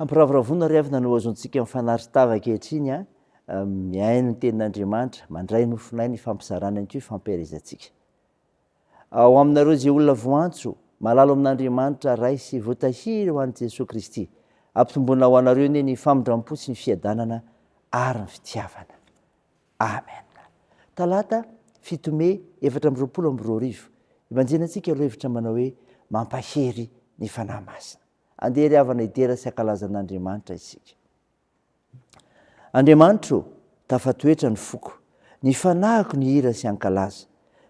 Ampiravoravoana ry avy nanao azontsika mifanaritra ankehitriny a miaino ny tenin'Andriamanitra mandray nofinay ny fampizarana ihany koa ifampiarezantsika. Ao aminareo izay olona voantso malalo amin'Andriamanitra ray sy voatahiry ho an'i Jesosy Kristy, ampitomboina ho anareo ny famindram-po sy ny fiadanana ary ny fitiavana. Amen. Talata 7 Mey 2024 imanjenantsika aloha hevitra manao hoe mampahery ny fanahy masina. Andeha ry havana idera sy ankalazan'Andriamanitra isika. Andriamanitro, tafatoetra ny foko, ny fanahiko ny hira sy ankalaza.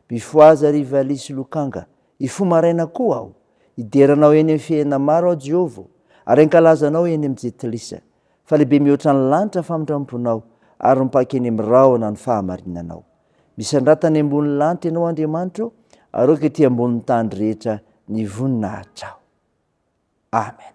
Mifoaza riva alisy lokanga, ifo maraina koa aho, hideranao eny amin'ny fiaina maro ao Jehovah, ary ankalazanao eny amin'ny jetilisa. Fa lehibe mihoatra ny lanitra famindramponao, ary mipaka eny amin'ny rahona ny fahamarinanao. Misandratany ambony lanitra ianao Andriamanitro, ary ety ambony tany rehetra ny voninahitra. Amen.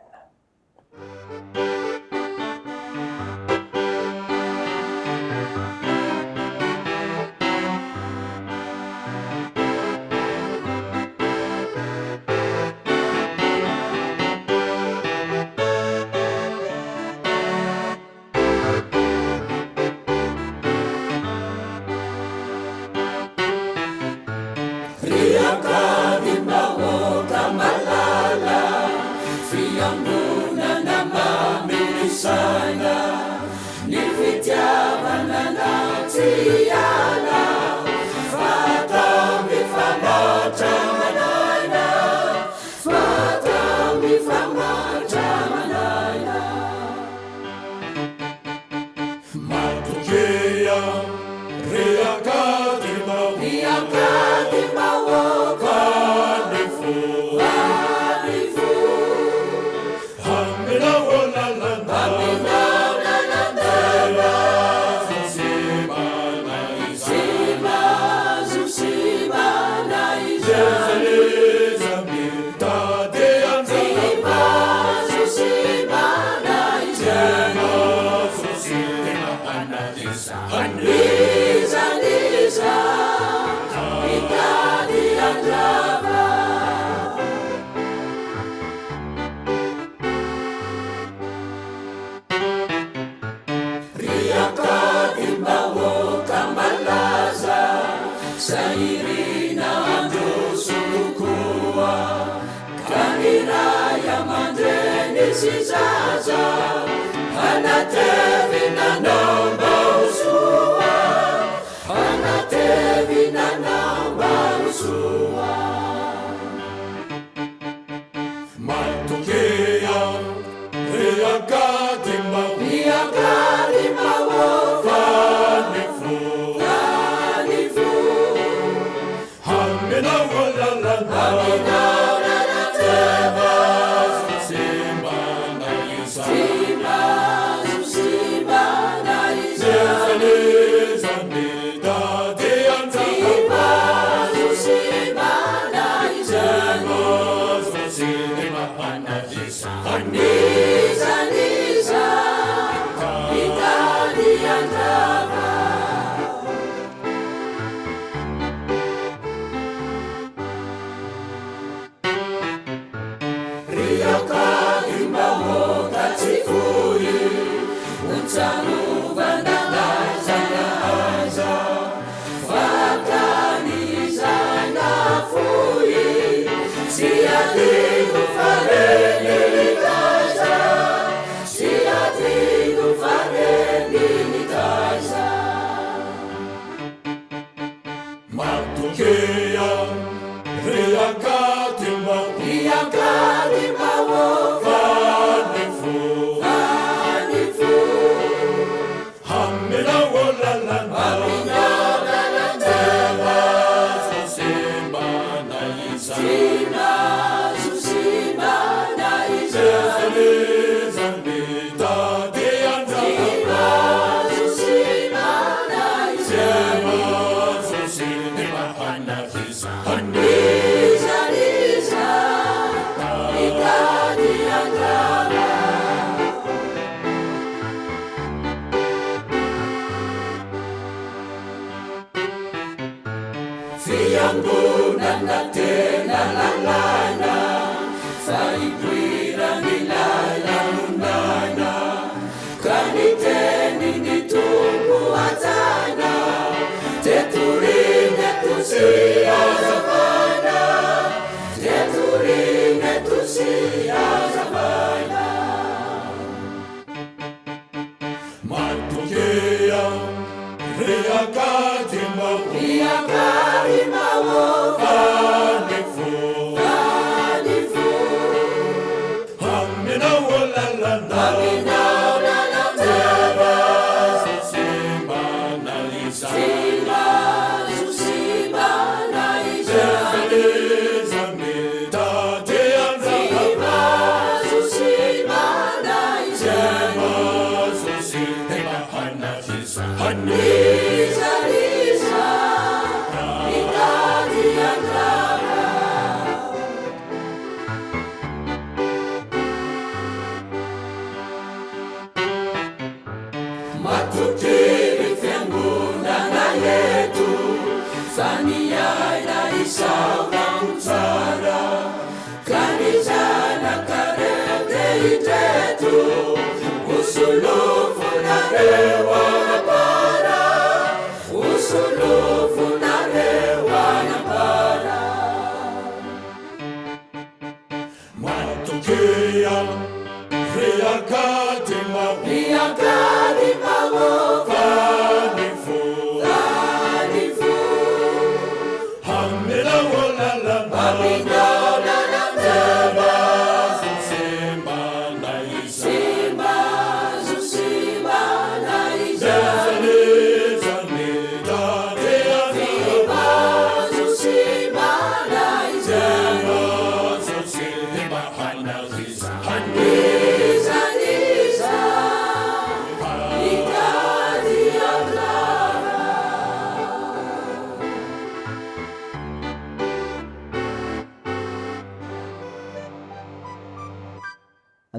Fiangonana tena lalana, faibuira milala lunana.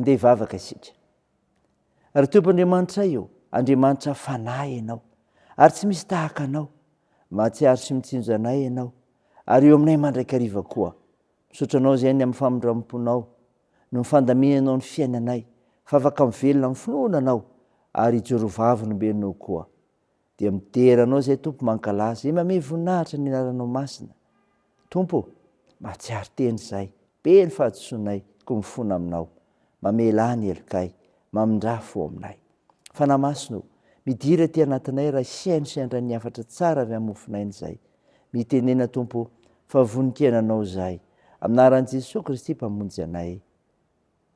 andeha hivavaka isika. Raha tompoandriamanitra io, Andriamanitra fanahy ianao, ary tsy misy tahaka anao, mahatsiaro sy mitsinjo anay ianao, ary eo aminay mandraikariva koa. Misaotra anao zay ny amin'ny famindramponao, no mifandaminanao ny fiainanay, fa afaka mivelona amin'ny finoana anao, ary hijorovavy nombenao koa. Dia miteranao zay Tompo mankalaza, zay manome voninahitra ny anaranao masina. Tompo, mahatsiaro teny zay, be ny fahadisoanay, koa mifona aminao. Mamela ny elokay, mamindrafo aminay. Fanahy masino, midira ty anatinay raha isiaino sy andra ny afatra tsara avy amofinainy zay. Mitenena Tompo, fa voninkenanao zay. Aminaran'i Jesosy Kristy mpamonjy anay.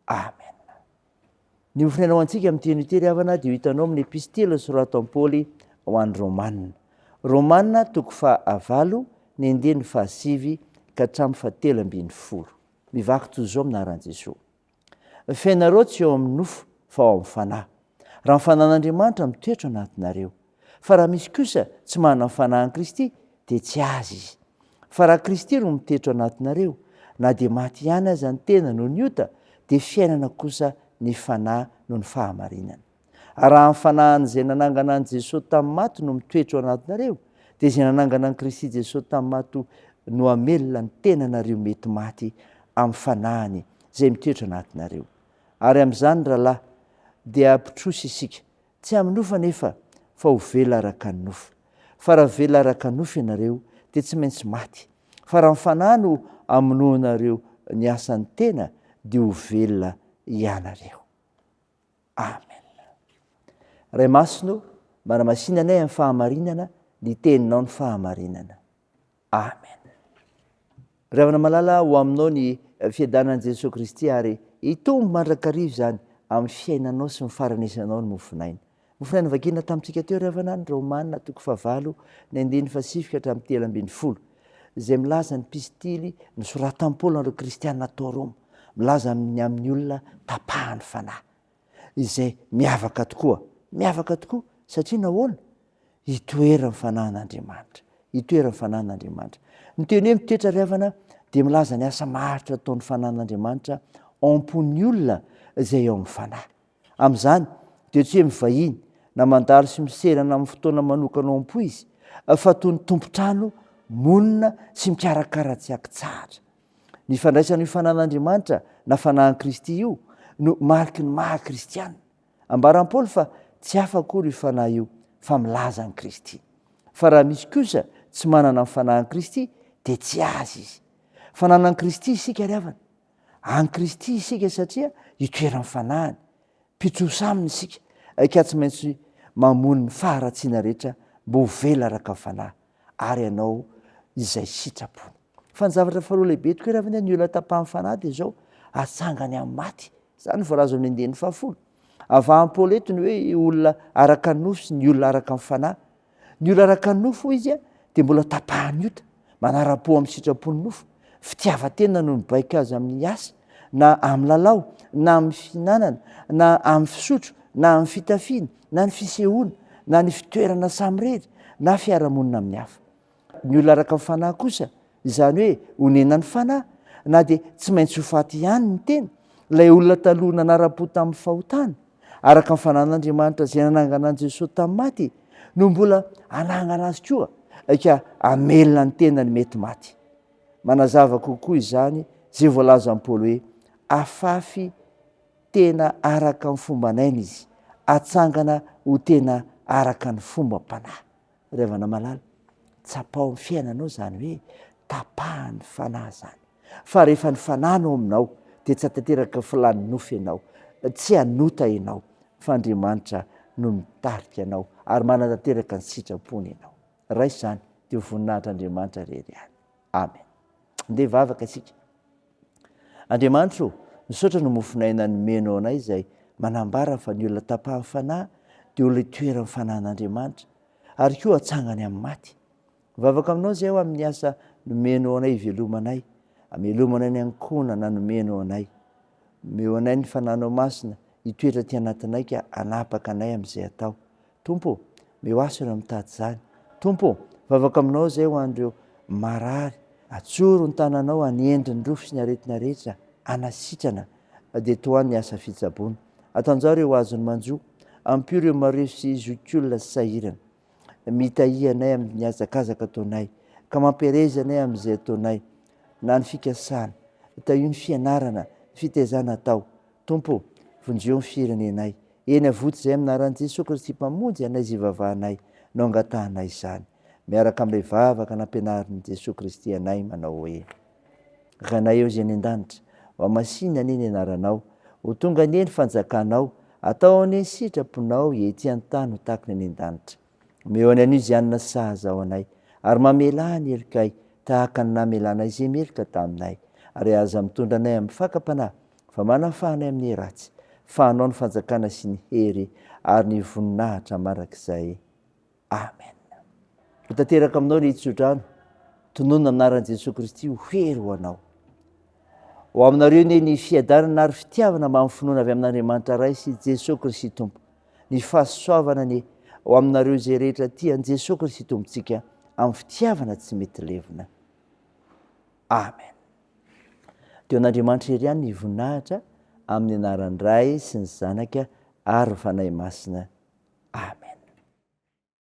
Amen. Ny ofinainao antsika amin'ity teny havana dia hitanao amin'ny epistila soratan'i Paoly ho an'ny Romanina. Romanina 9:9 ka hatramin'ny 7:10. Mivaky toy izao aminaran'i Jesosy. Fiainareo tsy eo amin'ny nofo fa ao amin'ny fanahy. Raha ny fanan'Andriamanitra mitoetra anatinareo. Fa raha misy kosa tsy manana ny fanahin'i Kristy dia tsy azy izy. Fa raha Kristy no mitoetra anatinareo, na dia maty ihany aza ny tena no ny ota, dia fiainana kosa ny fanahy no ny fahamarinana. Raha ny fanahin'izay nanangana an'i Jesosy tamin'ny maty no mitoetra ao anatinareo, dia izay nanangana an'i Kristy Jesosy tamin'ny maty no hamelona ny tenanareo mety maty amin'ny fanahiny izay mitoetra anatinareo. Ary amin'izany rahalahy, dia apitrosy isika, tsy amin'ny nofo anefa, fa ho vela araka ny nofo. Fa raha vela araka ny nofo ianareo, dia tsy maintsy maty. Fa raha ny fanahy no amonoanareo ny asan'ny tena, dia ho velona ianareo. Amen. Ray masino, manamasinanay amin'ny fahamarinana, ny teninao ny fahamarinana. Amen. Ravana malala ho aminao ny fiadanan'i Jesosy Kristy, ary hitombo mandrakarivo zany amin'ny fiainanao sy ny faranesanao ny mofinainy. Mofinainy vakina tamintsika teo ravana ny Romanina 9:9-10 izay milaza ny pistily nosoratan'i Paoly an'ireo kristianina tao Roma, milaza amin'ny olona tapahan'ny fanahy, izay miavaka tokoa satria nahoana? Hitoeran'ny fanan'Andriamanitra, hitoeran'ny fanan'Andriamanitra. Ny teny hoe mitoetra ravana dia milaza ny asa maharitra ataon'ny fanan'Andriamanitra ampon'ny olona izay eo amin'ny fanahy. Amin'izany dia tsy hoe mivahiny na mandalo sy miserana amin'ny fotoana manokana ampo izy, fa toy ny tompontrano monina sy mikarakara tsy akitsahatra. Ny fandraisan'ny fanan'Andriamanitra na fanahin'i Kristy io no mariky ny maha-kristianina. Ambaran'i Paoly fa tsy hafa akory io fanahy io, fa milaza an'i Kristy. Fa raha misy kosa tsy manana ny fanahin'i Kristy dia tsy azy izy. Fananan'i Kristy isika ravana. An'i Kristy isika satria hitoeran'ny fanahiny. Pitrosa aminy isika, ka tsy maintsy mamono ny faharatsiana rehetra mba ho vela araka ny fanahy ary ianao izay sitrapony. Fa ny zavatra faharoa lehibe tokoa raha ny olona tapahin'ny fanahy dia zao atsangany amin'ny maty. Zany voalaza amin'ny andininy fahafolo. Avahan'ny eto ny hoe olona araka ny nofo sy ny olona araka ny fanahy. Ny olona araka ny nofo izy dia mbola tapahany ota, manara-po amin'ny sitrapony nofo. Fitiavan-tena no mibaika azy amin'ny asa, na amin'ny lalao, na amin'ny fihinanana, na amin'ny fisotro, na amin'ny fitafiana, na ny fisehoana, na ny fitoerana samirery, na fiarahamonina amin'ny hafa. Ny olona araka ny fanahy kosa, izany hoe honenan'ny fanahy, na dia tsy maintsy ho faty ihany ny tena. Ilay olona taloha nanara-po tamin'ny fahotana, araka ny fanan'Andriamanitra izay nanangana an'i Jesosy tamin'ny maty, no mbola anangana azy koa ka amelona ny tena ny mety maty. Manazava kokoa izany zay voalaza amin'ny Paoly hoe afafy tena araka ny fomban'aina izy, atsangana ho tena araka ny fomba-panahy. Revana malala, tsapao amin'ny fiainanao zany hoe tapahany fanahy zany. Fa rehefa ny fanahy no aminao dia tsy hatanteraka filany nofo ianao, tsy hanota ianao, fa Andriamanitra no mitarika anao ary manatanteraka ny sitrapony ianao. Raisy izany dia voninahitran'Andriamanitra rery any. Amen. Ndeha vavaka isika. Andriamanitra misaotra no mofinaina nomenao anay izay manambara fa ny olona tapahin'ny fanahy dia olona itoeran'ny fanahyn'Andriamanitra ary koa atsangany amin'ny maty. Vavaka aminao izay ho amin'ny asa nomenao anay ivelomanay, amelomanay ny ankonana nomenao anay. Omeo anay ny fanahinao masina hitoetra ty anatinay ka hanapaka anay amin'izay atao. Tompo, meo aso ireo mitady izany. Tompo, vavaka aminao izay ho an'ireo marary, atsoro ny tananao hanendry ny rofo sy ny aretina rehetra, hanasitrana dia toa ny asa fitsaboana. Atanjao ireo azony manjo, ampio ireo mareo sy zokiolona sy sahirana. Mitahi anay amin'ny hazakazaka ataonay, ka mampiareza anay amin'izay ataonay, na ny fikasana, tahio ny fianarana, fitaizana atao. Tompo, vonjeo ny firenenay, eny avoto izay aminaran'i Jesosy Kristy mpamonjy anay izay vavahanay, no angatahanay izany. Miaraka amin'ilay vavaka nampianarin'i Jesosy Kristy anay manao hoe: Ranay eo izay ny an-danitra, ho amasinina anie ny anaranao, ho tonga anie ny fanjakanao, atao anie ny sitraponao ety an-tany ho tahaka ny an-danitra. Omeo any anio izay anona sahaza ao anay, ary mamela ny helikay tahaka ny namelanay izay melika taminay, ary aza mitondra anay amin'ny fakapanahy, fa manafahanay amin'ny ratsy, fahanao ny fanjakana sy ny hery ary ny voninahitra marak'izay. Amen. Tanteraka aminao ny hitsodrano, tononona aminaran'i Jesosy Kristy ho hery ho anao. Ho aminareo ny fiadanana ary fitiavana mba amin'ny finoana avy amin'Andriamanitra ray sy Jesosy Kristy Tompo, ny fahasoavana ny ho aminareo izay rehetra tian'i Jesosy Kristy Tompontsika amin'ny fitiavana tsy mety levina. Amen. Teo an'Andriamanitra ery ihany ny voninahitra amin'ny anaran'ny Ray sy ny Zanaka ary ny Fanahy Masina. Amen.